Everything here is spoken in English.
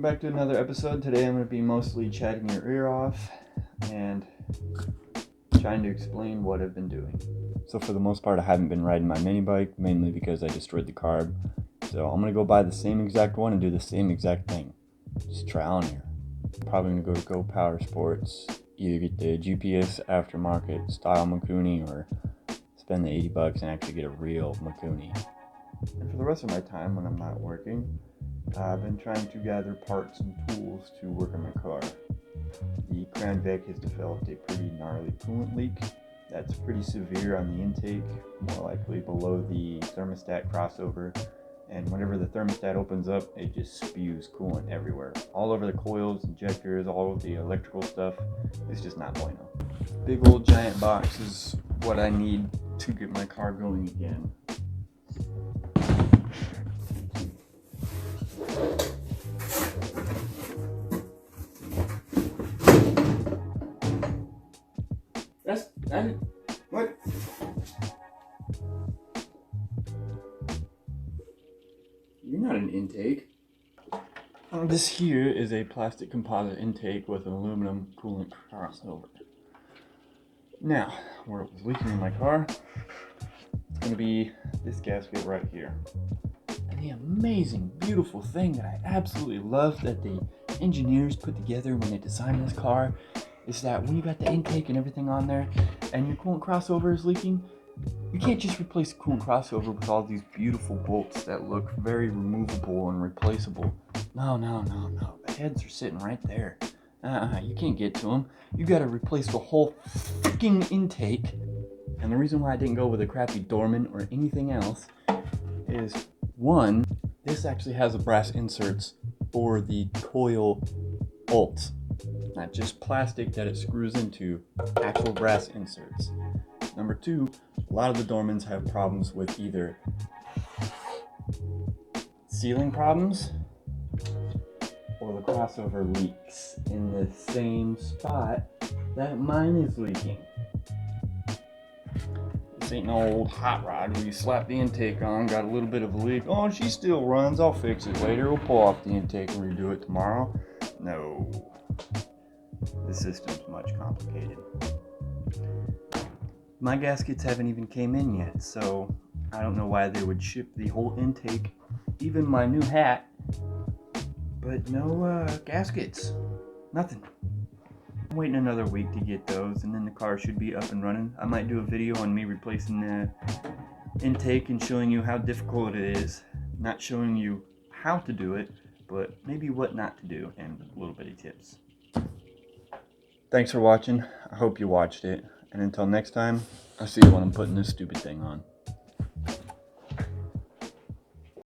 back to another episode. Today I'm going to be mostly chatting your ear off and trying to explain what I've been doing. So for the most part, I haven't been riding my mini bike, mainly because I destroyed the carb. So I'm going to go buy the same exact one and do the same exact thing. Just try on here. I'm probably going to go to Go Power Sports, either get the GPS aftermarket style Mikuni or spend the $80 and actually get a real Mikuni. And for the rest of my time when I'm not working, I've been trying to gather parts and tools to work on my car. The Crown Vic has developed a pretty gnarly coolant leak that's pretty severe on the intake, more likely below the thermostat crossover, and whenever the thermostat opens up, it just spews coolant everywhere. All over the coils, injectors, all of the electrical stuff. It's just not bueno. Big old giant box is what I need to get my car going again. What? You're not an intake. This here is a plastic composite intake with an aluminum coolant crossover. Now, where it was leaking in my car, it's going to be this gasket right here. And the amazing, beautiful thing that I absolutely love that the engineers put together when they designed this car is that when you got the intake and everything on there and your coolant crossover is leaking, you can't just replace the coolant crossover with all these beautiful bolts that look very removable and replaceable. No. The heads are sitting right there. You can't get to them. You gotta replace the whole freaking intake. And the reason why I didn't go with a crappy Dorman or anything else is, one, this actually has a brass inserts for the coil bolts. Not just plastic that it screws into, actual brass inserts. Number two, a lot of the Dormans have problems with either sealing problems or the crossover leaks in the same spot that mine is leaking. This ain't no old hot rod where you slap the intake on, got a little bit of a leak. Oh, she still runs, I'll fix it later. We'll pull off the intake and redo it tomorrow. No. The system's much complicated. My gaskets haven't even came in yet, so I don't know why they would ship the whole intake, even my new hat, but no gaskets. Nothing. I'm waiting another week to get those, and then the car should be up and running. I might do a video on me replacing the intake and showing you how difficult it is. Not showing you how to do it, but maybe what not to do, and a little bit of tips. Thanks for watching. I hope you watched it. And until next time, I'll see you when I'm putting this stupid thing on.